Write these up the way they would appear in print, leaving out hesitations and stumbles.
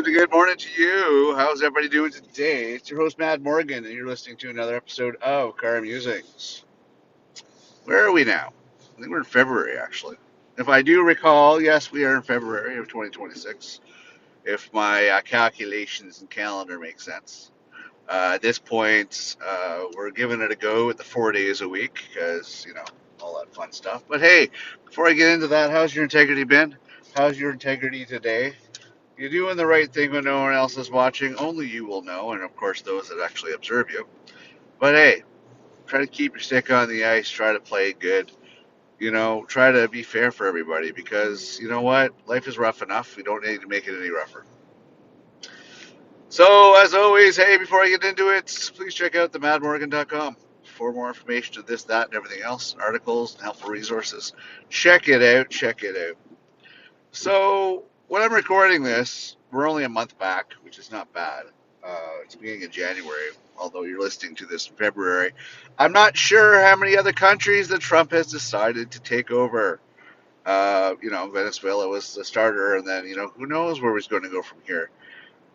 and good morning to you. How's everybody doing today? It's your host, Matt Morgan, and you're listening to another episode of Car Musings. Where are we now? I think we're in February, actually. If I do recall, yes, we are in February of 2026, if my calculations and calendar make sense. At this point, we're giving it a go at the 4 days a week because, all that fun stuff. But hey, before I get into that, how's your integrity been? How's your integrity today? You're doing the right thing when no one else is watching. Only you will know, and of course, those that actually observe you. But hey, try to keep your stick on the ice. Try to play good. Try to be fair for everybody because you know what? Life is rough enough. We don't need to make it any rougher. So, as always, hey, before I get into it, please check out themadmorgan.com for more information to this, that, and everything else, articles, and helpful resources. Check it out. Check it out. So, when I'm recording this, we're only a month back, which is not bad. It's the beginning of January, although you're listening to this in February. I'm not sure how many other countries that Trump has decided to take over. Venezuela was the starter, and then, who knows where he's going to go from here.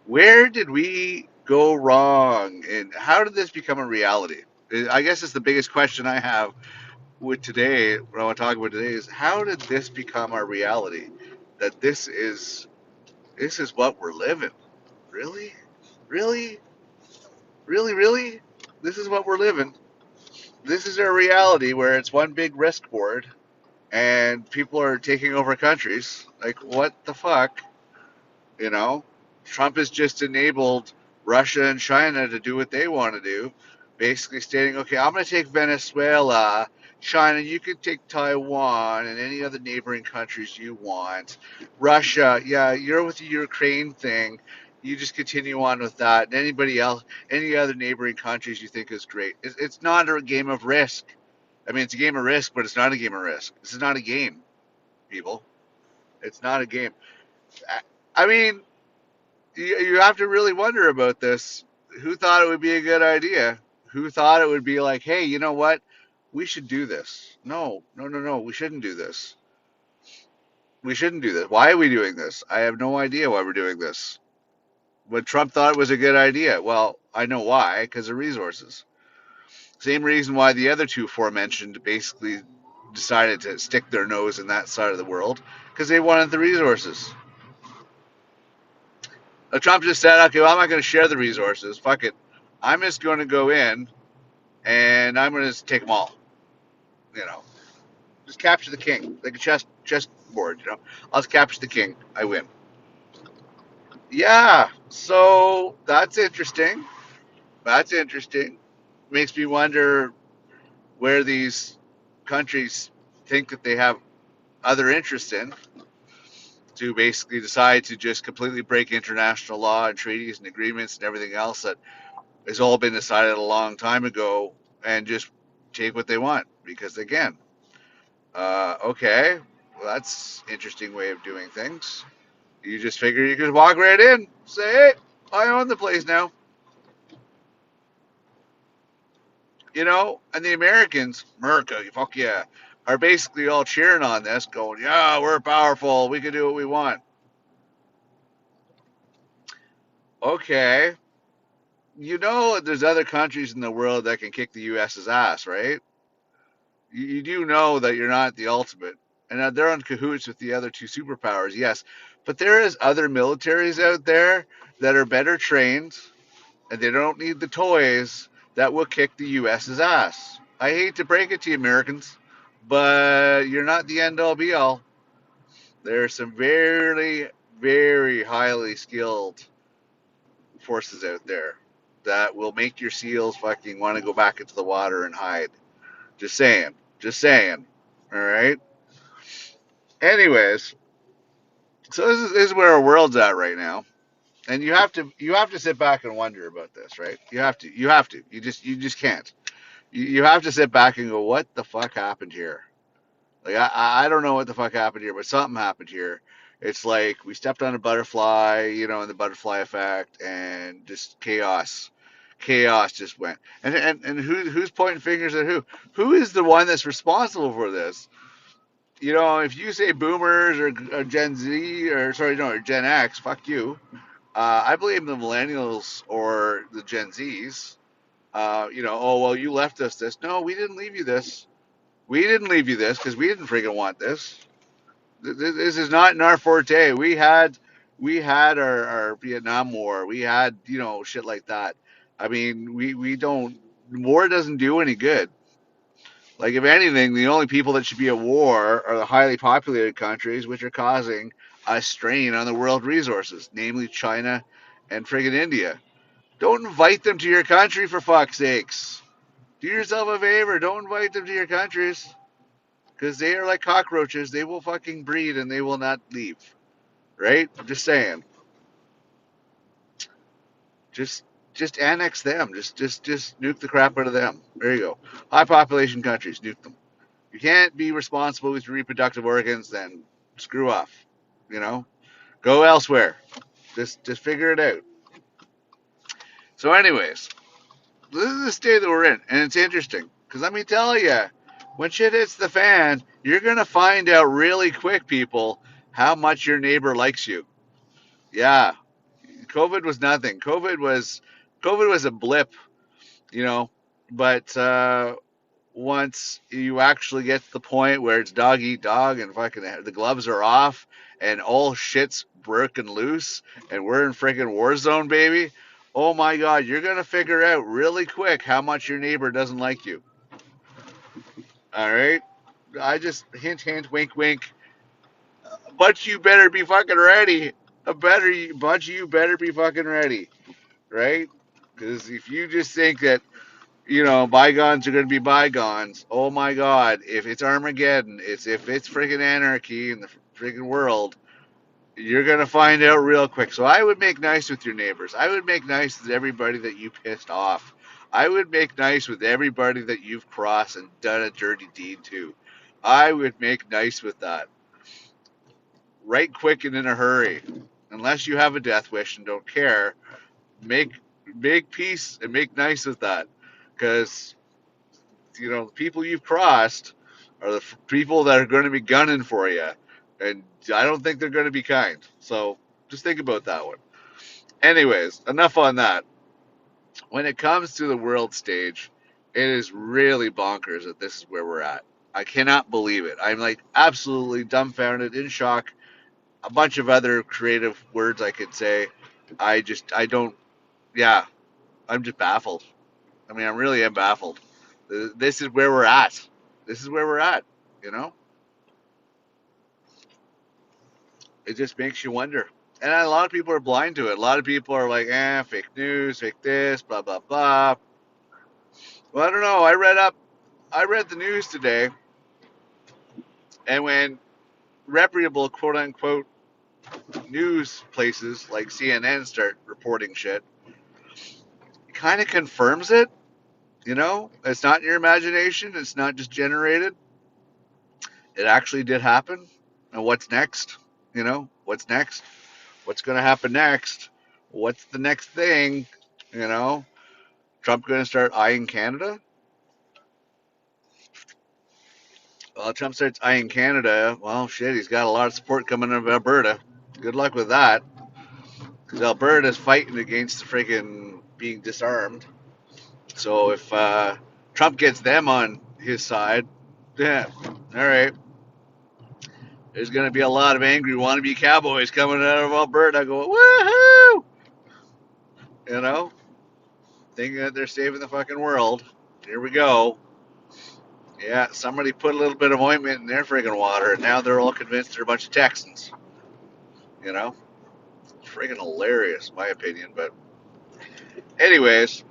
Where did we go wrong, and how did this become a reality? I guess it's the biggest question I have with today, what I want to talk about today is how did this become our reality? That this is what we're living. Really? Really? Really, really? This is what we're living. This is our reality where it's one big risk board and people are taking over countries. Like, what the fuck? You know? Trump has just enabled Russia and China to do what they want to do, basically stating, okay, I'm going to take Venezuela. China, you can take Taiwan and any other neighboring countries you want. Russia, yeah, you're with the Ukraine thing. You just continue on with that. And anybody else, any other neighboring countries you think is great. It's not a game of risk. I mean, it's a game of risk, but it's not a game of risk. This is not a game, people. It's not a game. I mean, you have to really wonder about this. Who thought it would be a good idea? Who thought it would be like, hey, you know what? We should do this. No, no, no, no. We shouldn't do this. We shouldn't do this. Why are we doing this? I have no idea why we're doing this. But Trump thought it was a good idea. Well, I know why, because of resources. Same reason why the other two aforementioned basically decided to stick their nose in that side of the world, because they wanted the resources. Trump just said, okay, well, I'm not going to share the resources. Fuck it. I'm just going to go in and I'm going to take them all. Just capture the king, like a chess board. I'll just capture the king. I win. Yeah. So that's interesting. That's interesting. Makes me wonder where these countries think that they have other interests in to basically decide to just completely break international law and treaties and agreements and everything else that has all been decided a long time ago and just take what they want. Because again, okay, well, that's an interesting way of doing things. You just figure you could walk right in, say, hey, I own the place now. And the Americans, America, fuck yeah, are basically all cheering on this, going, yeah, we're powerful, we can do what we want. Okay, there's other countries in the world that can kick the US's ass, right? You do know that you're not the ultimate. And they're on cahoots with the other two superpowers, yes. But there is other militaries out there that are better trained, and they don't need the toys that will kick the US's ass. I hate to break it to you, Americans, but you're not the end all be all. There are some very, very highly skilled forces out there that will make your SEALs fucking want to go back into the water and hide. Just saying. Just saying. All right. Anyways, so this is where our world's at right now, and you have to sit back and wonder about this, right? You just can't. You have to sit back and go, what the fuck happened here? Like I don't know what the fuck happened here, but something happened here. It's like we stepped on a butterfly, and the butterfly effect, and just chaos just went. And who's pointing fingers at who? Who is the one that's responsible for this? If you say boomers or Gen Z or sorry, no, or Gen X, fuck you. I blame the millennials or the Gen Zs. Oh well, you left us this. No, we didn't leave you this. We didn't leave you this because we didn't freaking want this. This is not in our forte. We had our Vietnam War. We had shit like that. I mean, we don't. War doesn't do any good. Like if anything, the only people that should be at war are the highly populated countries, which are causing a strain on the world resources, namely China and friggin' India. Don't invite them to your country for fuck's sakes. Do yourself a favor. Don't invite them to your countries because they are like cockroaches. They will fucking breed and they will not leave. Right? I'm just saying. Just just annex them. Just nuke the crap out of them. There you go. High population countries, nuke them. You can't be responsible with your reproductive organs, then screw off. You know, go elsewhere. Just figure it out. So, anyways, this is the state that we're in, and it's interesting because let me tell you, when shit hits the fan, you're gonna find out really quick, people, how much your neighbor likes you. Yeah, COVID was nothing. COVID was a blip, you know, but once you actually get to the point where it's dog eat dog and fucking the gloves are off and all shit's broken loose and we're in freaking war zone, baby. Oh my god, you're gonna figure out really quick how much your neighbor doesn't like you. All right, I just hint, hint, wink, wink. But you better be fucking ready. But you better be fucking ready, right? Because if you just think that bygones are going to be bygones. Oh my God, if it's Armageddon, if it's freaking anarchy in the freaking world, you're going to find out real quick. So I would make nice with your neighbors. I would make nice with everybody that you pissed off. I would make nice with everybody that you've crossed and done a dirty deed to. I would make nice with that. Right quick and in a hurry. Unless you have a death wish and don't care, make make peace and make nice with that. Because the people you've crossed are the people that are going to be gunning for you, and I don't think they're going to be kind. So just think about that one. Anyways, enough on that. When it comes to the world stage, it is really bonkers that this is where we're at. I cannot believe it. I'm like absolutely dumbfounded, in shock. A bunch of other creative words I could say. I don't. Yeah, I'm just baffled. I mean, I really am baffled. This is where we're at. This is where we're at. You know, it just makes you wonder. And a lot of people are blind to it. A lot of people are like, fake news, fake this, blah blah blah. Well, I don't know. I read the news today, and when reputable quote unquote news places like CNN start reporting shit, it kind of confirms it. It's not your imagination. It's not just generated. It actually did happen. And what's next? What's next? What's going to happen next? What's the next thing? You know, Trump going to start eyeing Canada? Well, Trump starts eyeing Canada. Well, shit, he's got a lot of support coming out of Alberta. Good luck with that, because Alberta's fighting against the freaking being disarmed. So if Trump gets them on his side, yeah, all right. There's going to be a lot of angry wannabe cowboys coming out of Alberta going, woohoo! You know, thinking that they're saving the fucking world. Here we go. Yeah, somebody put a little bit of ointment in their friggin' water, and now they're all convinced they're a bunch of Texans. You know, friggin' hilarious, in my opinion. But, anyways,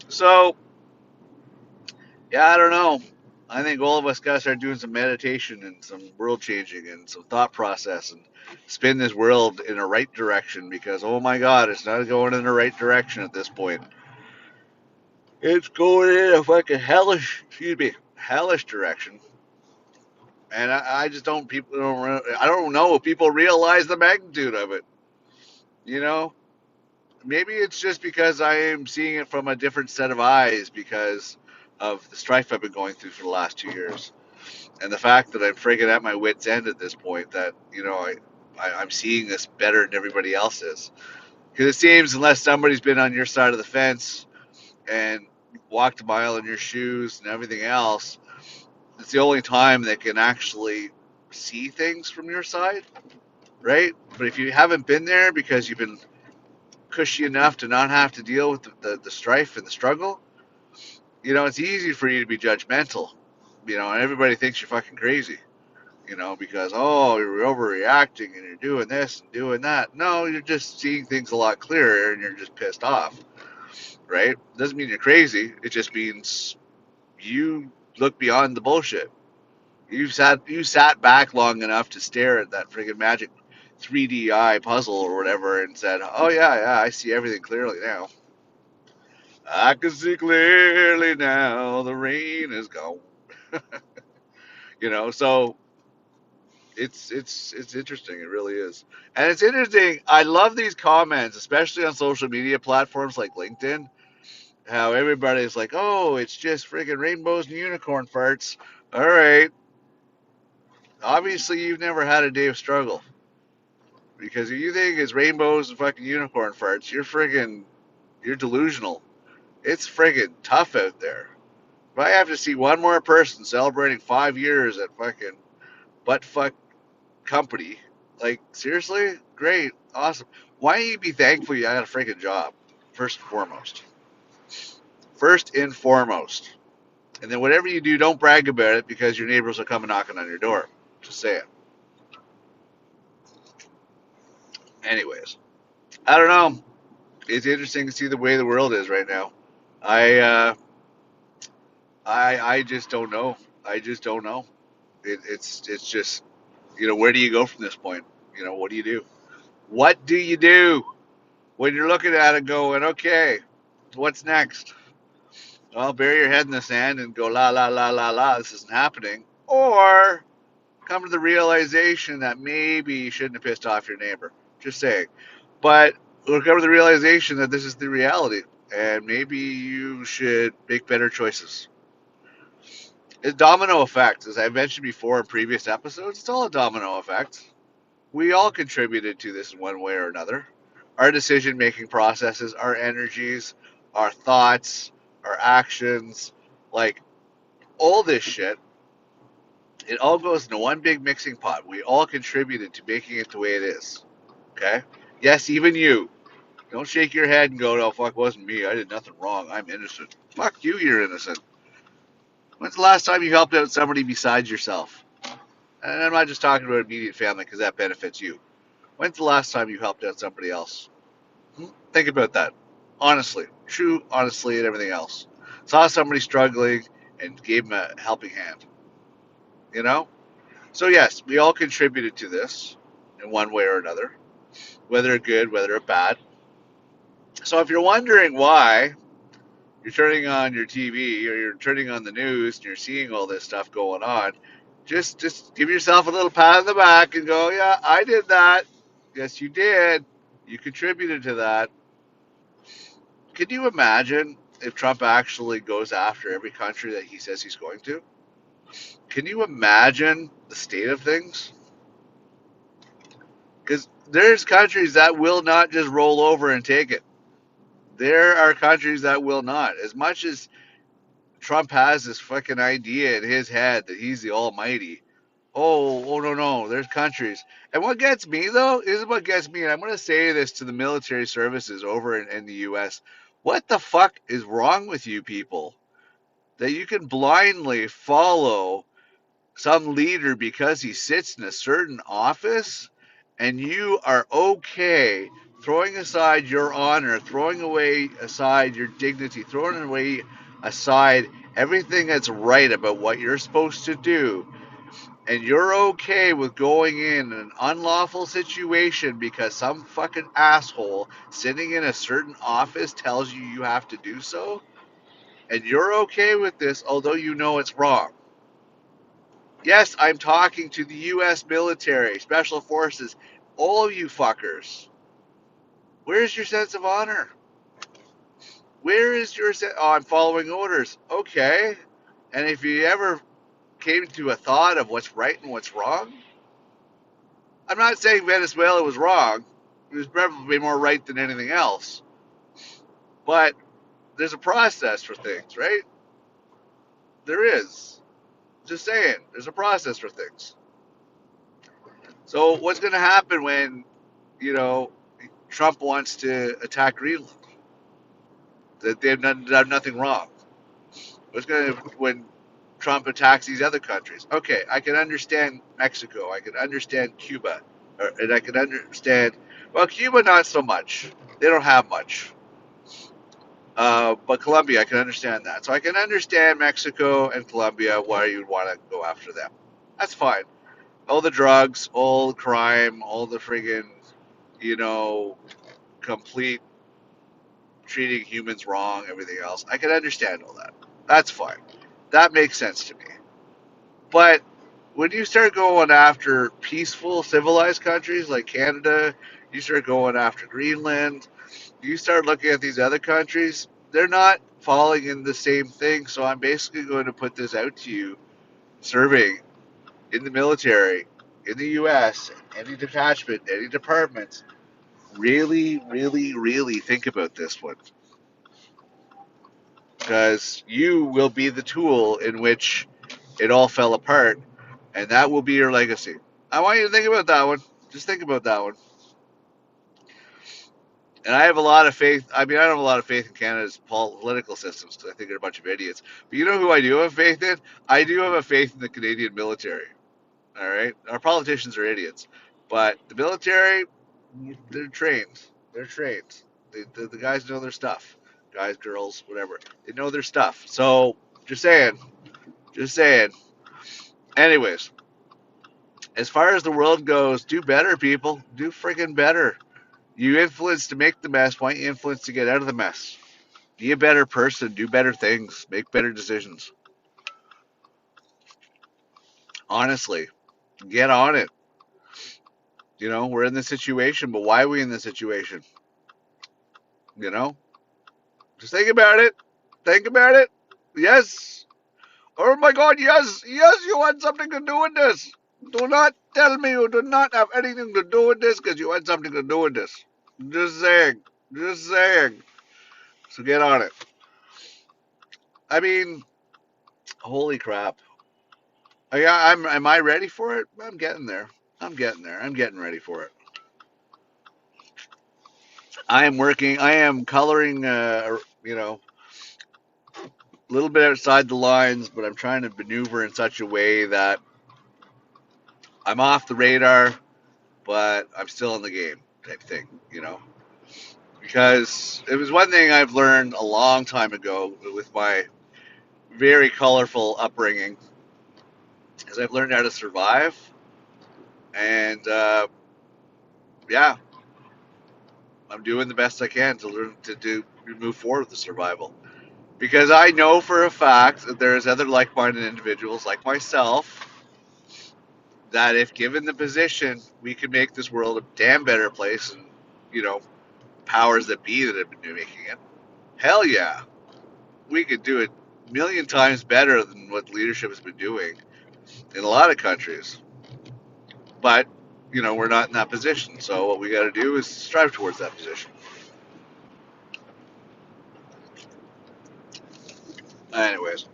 so yeah, I don't know. I think all of us gotta start doing some meditation and some world changing and some thought process and spin this world in a right direction, because oh my God, it's not going in the right direction at this point. It's going in a fucking hellish direction. And I just don't people don't I don't know if people realize the magnitude of it. You know, maybe it's just because I am seeing it from a different set of eyes because of the strife I've been going through for the last 2 years, and the fact that I'm friggin' at my wits' end at this point. That I'm seeing this better than everybody else is. Because it seems unless somebody's been on your side of the fence and walked a mile in your shoes and everything else, it's the only time they can actually see things from your side, right? But if you haven't been there because you've been cushy enough to not have to deal with the strife and the struggle, it's easy for you to be judgmental, and everybody thinks you're fucking crazy, because, oh, you're overreacting and you're doing this and doing that. No, you're just seeing things a lot clearer and you're just pissed off, right? Doesn't mean you're crazy. It just means you look beyond the bullshit. You sat back long enough to stare at that friggin' magic 3D eye puzzle or whatever and said, "Oh yeah, I see everything clearly now. I can see clearly now. The rain is gone." So it's interesting. It really is, and it's interesting. I love these comments, especially on social media platforms like LinkedIn. How everybody's like, "Oh, it's just friggin' rainbows and unicorn farts." All right, obviously you've never had a day of struggle. Because if you think it's rainbows and fucking unicorn farts, you're delusional. It's friggin' tough out there. If I have to see one more person celebrating 5 years at fucking butt fuck company, like seriously, great, awesome. Why don't you be thankful you got a friggin' job? First and foremost. First and foremost. And then whatever you do, don't brag about it because your neighbors will come and knocking on your door. Just saying. Anyways, I don't know. It's interesting to see the way the world is right now. I uh, I just don't know. I just don't know. It's just where do you go from this point? What do you do? What do you do when you're looking at it going, okay, what's next? Well, bury your head in the sand and go la la la la la. This isn't happening, or come to the realization that maybe you shouldn't have pissed off your neighbor. Just saying, but we'll come to the realization that this is the reality, and maybe you should make better choices. It's domino effect, as I mentioned before in previous episodes. It's all a domino effect. We all contributed to this in one way or another. Our decision making processes, our energies, our thoughts, our actions, like all this shit, it all goes into one big mixing pot. We all contributed to making it the way it is. Okay? Yes, even you. Don't shake your head and go, no, fuck, it wasn't me. I did nothing wrong. I'm innocent. Fuck you, you're innocent. When's the last time you helped out somebody besides yourself? And I'm not just talking about immediate family because that benefits you. When's the last time you helped out somebody else? Think about that. Honestly. True, honestly, and everything else. Saw somebody struggling and gave them a helping hand. You know? So, yes, we all contributed to this in one way or another, whether good, whether bad. So, if you're wondering why you're turning on your TV or you're turning on the news and you're seeing all this stuff going on, just give yourself a little pat on the back and go, yeah, I did that. Yes, you did. You contributed to that. Can you imagine if Trump actually goes after every country that he says he's going to? Can you imagine the state of things? Because there's countries that will not just roll over and take it. There are countries that will not. As much as Trump has this fucking idea in his head that he's the almighty. Oh no. There's countries. And what gets me though, is what gets me, and I'm gonna say this to the military services over in the US. What the fuck is wrong with you people? That you can blindly follow some leader because he sits in a certain office and you are okay throwing aside your honor, throwing away aside your dignity, throwing away aside everything that's right about what you're supposed to do, and you're okay with going in an unlawful situation because some fucking asshole sitting in a certain office tells you you have to do so, and you're okay with this although you know it's wrong. Yes, I'm talking to the U.S. military, special forces, all of you fuckers. Where's your sense of honor? Where is your sense? Oh, I'm following orders. Okay. And if you ever came to a thought of what's right and what's wrong, I'm not saying Venezuela was wrong. He's probably more right than anything else. But there's a process for things, right? There is. Just saying, there's a process for things. So what's going to happen when, you know, Trump wants to attack Greenland? That they've done nothing wrong. What's going to when Trump attacks these other countries? Okay, I can understand Mexico. I can understand Cuba, and I can understand. Well, Cuba not so much. They don't have much. But Colombia, I can understand that. So I can understand Mexico and Colombia why you'd want to go after them. That's fine. All the drugs, all the crime, all the friggin', you know, complete treating humans wrong, everything else. I can understand all that. That's fine. That makes sense to me. But when you start going after peaceful, civilized countries like Canada, you start going after Greenland, you start looking at these other countries, they're not falling in the same thing. So I'm basically going to put this out to you serving in the military, in the US, any detachment, any department. Really, really, really think about this one because you will be the tool in which it all fell apart, and that will be your legacy. I want you to think about that one. Just think about that one. And I have a lot of faith. I mean, I don't have a lot of faith in Canada's political systems because I think they're a bunch of idiots. But you know who I do have faith in? I do have a faith in the Canadian military. All right, our politicians are idiots, but the military, they're trained. They're trained. The guys know their stuff. Guys, girls, whatever. They know their stuff. So just saying. Just saying. Anyways, as far as the world goes, do better, people. Do freaking better. You influence to make the mess. Why don't you influence to get out of the mess? Be a better person. Do better things. Make better decisions. Honestly, get on it. You know, we're in this situation, but why are we in this situation? You know, just think about it. Think about it. Yes. Oh my God, yes. Yes, you had something to do with this. Do not tell me you do not have anything to do with this because you had something to do with this. Just saying. Just saying. So get on it. I mean, holy crap. Am I ready for it? I'm getting there. I'm getting there. I'm getting ready for it. I am working. I am coloring, a little bit outside the lines, but I'm trying to maneuver in such a way that I'm off the radar, but I'm still in the game type thing, Because it was one thing I've learned a long time ago with my very colorful upbringing is I've learned how to survive, and yeah, I'm doing the best I can to learn to move forward with the survival. Because I know for a fact that there's other like-minded individuals like myself that if given the position, we could make this world a damn better place and, you know, powers that be that have been making it. Hell yeah. We could do it a million times better than what leadership has been doing in a lot of countries. But, we're not in that position. So what we got to do is strive towards that position. Anyways,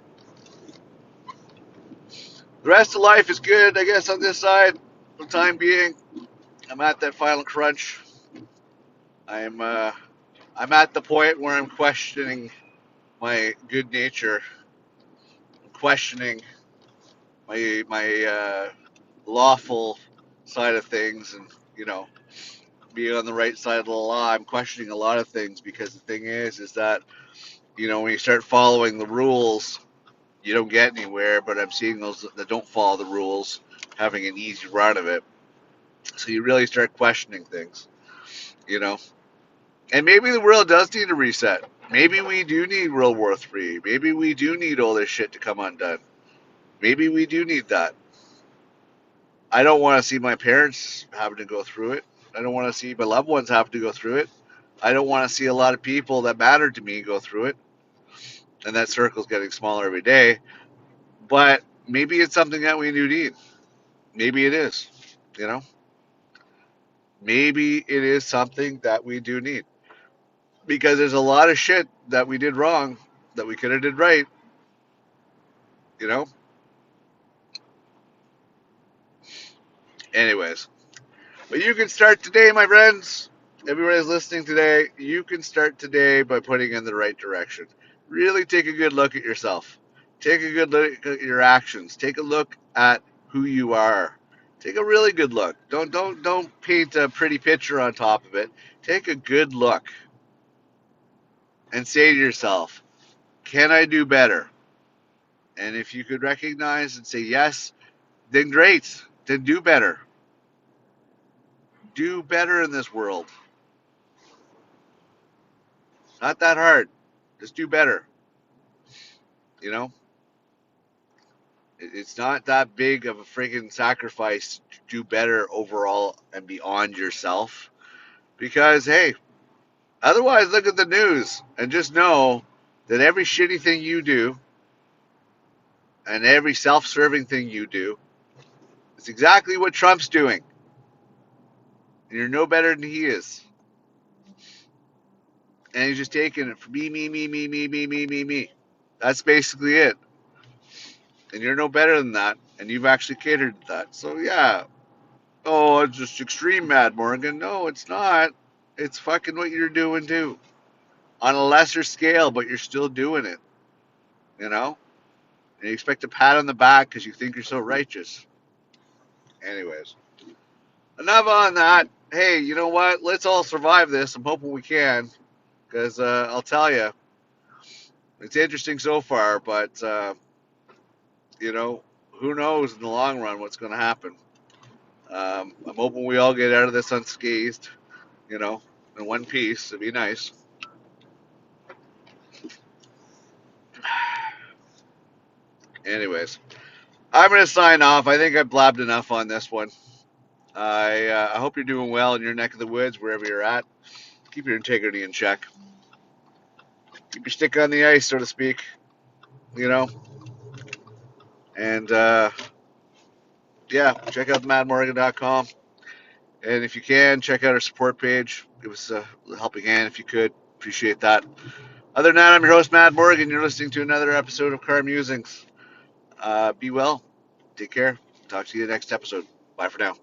the rest of life is good, I guess, on this side for the time being. I'm at that final crunch. I'm I'm at the point where I'm questioning my good nature, questioning my lawful side of things, and being on the right side of the law. I'm questioning a lot of things because the thing is that when you start following the rules, you don't get anywhere. But I'm seeing those that don't follow the rules having an easy run of it. So you really start questioning things, you know. And maybe the world does need a reset. Maybe we do need World War III. Maybe we do need all this shit to come undone. Maybe we do need that. I don't want to see my parents having to go through it. I don't want to see my loved ones having to go through it. I don't want to see a lot of people that matter to me go through it. And that circle's getting smaller every day. But maybe it's something that we do need. Maybe it is, you know? maybe it is something that we do need, because there's a lot of shit that we did wrong that we could have did right. You know. Anyways, but you can start today, my friends. Everybody's listening today. You can start today by putting in the right direction. Really take a good look at yourself. Take a good look at your actions. Take a look at who you are. Take a really good look. Don't paint a pretty picture on top of it. Take a good look and say to yourself, "Can I do better?" And if you could recognize and say yes, then great. Then do better. Do better in this world. Not that hard. Just do better. You know, it's not that big of a friggin' sacrifice to do better overall and beyond yourself. Because, hey, otherwise, look at the news and just know that every shitty thing you do and every self serving thing you do is exactly what Trump's doing. And you're no better than he is. And he's just taking it for me, me, me, me, me, me, me, me, me. That's basically it. And you're no better than that. And you've actually catered to that. So, yeah, oh, it's just extreme mad, Morgan. No, it's not. It's fucking what you're doing too. On a lesser scale, but you're still doing it, you know? And you expect a pat on the back because you think you're so righteous. Anyways, enough on that. Hey, you know what? Let's all survive this. I'm hoping we can, because I'll tell you, it's interesting so far, but, you know, who knows in the long run what's going to happen. I'm hoping we all get out of this unscathed, you know, in one piece. It'd be nice. Anyways, I'm going to sign off. I think I've blabbed enough on this one. I hope you're doing well in your neck of the woods, wherever you're at. Keep your integrity in check. Keep your stick on the ice, so to speak, you know. And yeah, check out madmorgan.com. And if you can, check out our support page. Give us a helping hand if you could. Appreciate that. Other than that, I'm your host, Matt Morgan. You're listening to another episode of Car Musings. Be well. Take care. Talk to you next episode. Bye for now.